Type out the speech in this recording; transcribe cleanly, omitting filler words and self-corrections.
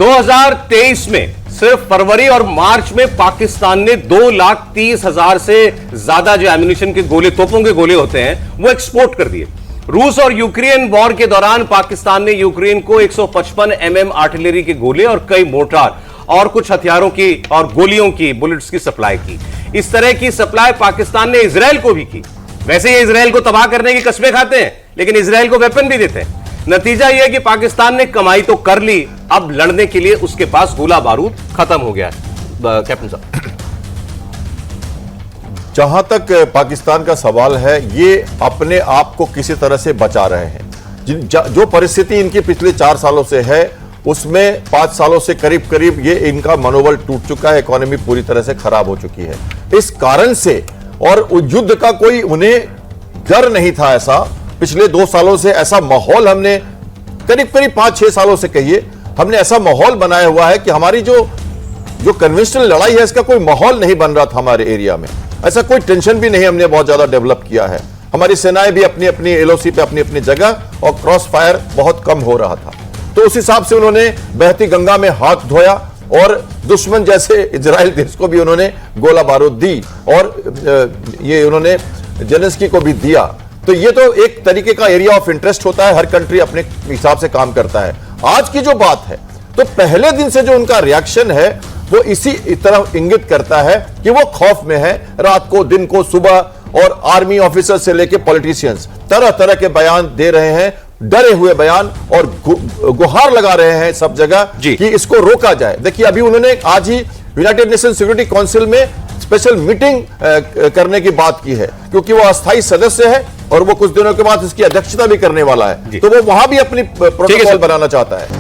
2023 में सिर्फ फरवरी और मार्च में पाकिस्तान ने 2,30,000 से ज्यादा जो एम्यूनिशन के गोले, तोपों के गोले होते हैं, वो एक्सपोर्ट कर दिए। रूस और यूक्रेन वॉर के दौरान पाकिस्तान ने यूक्रेन को 155 mm आर्टिलरी के गोले और कई मोर्टार और कुछ हथियारों की और गोलियों की, बुलेट्स की सप्लाई की। इस तरह की सप्लाई पाकिस्तान ने इजराइल को भी की। वैसे ये इजराइल को तबाह करने की कस्में खाते हैं, लेकिन इजराइल को वेपन भी देते हैं। नतीजा यह कि पाकिस्तान ने कमाई तो कर ली, अब लड़ने के लिए उसके पास गोला बारूद खत्म हो गया है। कैप्टन साहब, जहां तक पाकिस्तान का सवाल है, ये अपने आप को किसी तरह से बचा रहे हैं। जो परिस्थिति इनकी पिछले 4 सालों से है, उसमें 5 सालों से करीब करीब ये इनका मनोबल टूट चुका है, इकोनॉमी पूरी तरह से खराब हो चुकी है। इस कारण से, और युद्ध का कोई उन्हें डर नहीं था। ऐसा पिछले 2 सालों से ऐसा माहौल हमने करीब 5-6 सालों से कहिए, हमने ऐसा माहौल बनाया हुआ है कि हमारी जो कन्वेंशनल लड़ाई है, इसका कोई माहौल नहीं बन रहा था हमारे एरिया में। ऐसा कोई टेंशन भी नहीं हमने बहुत ज्यादा डेवलप किया है। हमारी सेनाएं भी अपनी अपनी एलओसी पे अपनी अपनी जगह, और क्रॉस फायर बहुत कम हो रहा था। तो उस हिसाब से उन्होंने बहती गंगा में हाथ धोया और दुश्मन जैसे इजराइल देश को भी उन्होंने गोला बारूद दी, और ये उन्होंने जेलेंस्की को भी दिया। तो ये तो एक तरीके का एरिया ऑफ इंटरेस्ट होता है, हर कंट्री अपने हिसाब से काम करता है। आज की जो बात है, तो पहले दिन से जो उनका रिएक्शन है, वो इसी तरह इंगित करता है कि वो खौफ में है। रात को, दिन को, सुबह, और आर्मी ऑफिसर से लेके पॉलिटिशियंस तरह तरह के बयान दे रहे हैं, डरे हुए बयान, और गुहार लगा रहे हैं सब जगह कि इसको रोका जाए। देखिए, अभी उन्होंने आज ही यूनाइटेड नेशन सिक्योरिटी काउंसिल में स्पेशल मीटिंग करने की बात की है, क्योंकि वो अस्थायी सदस्य है और वो कुछ दिनों के बाद इसकी अध्यक्षता भी करने वाला है। तो वो वहां भी अपनी प्रोटोकॉल बनाना चाहता है।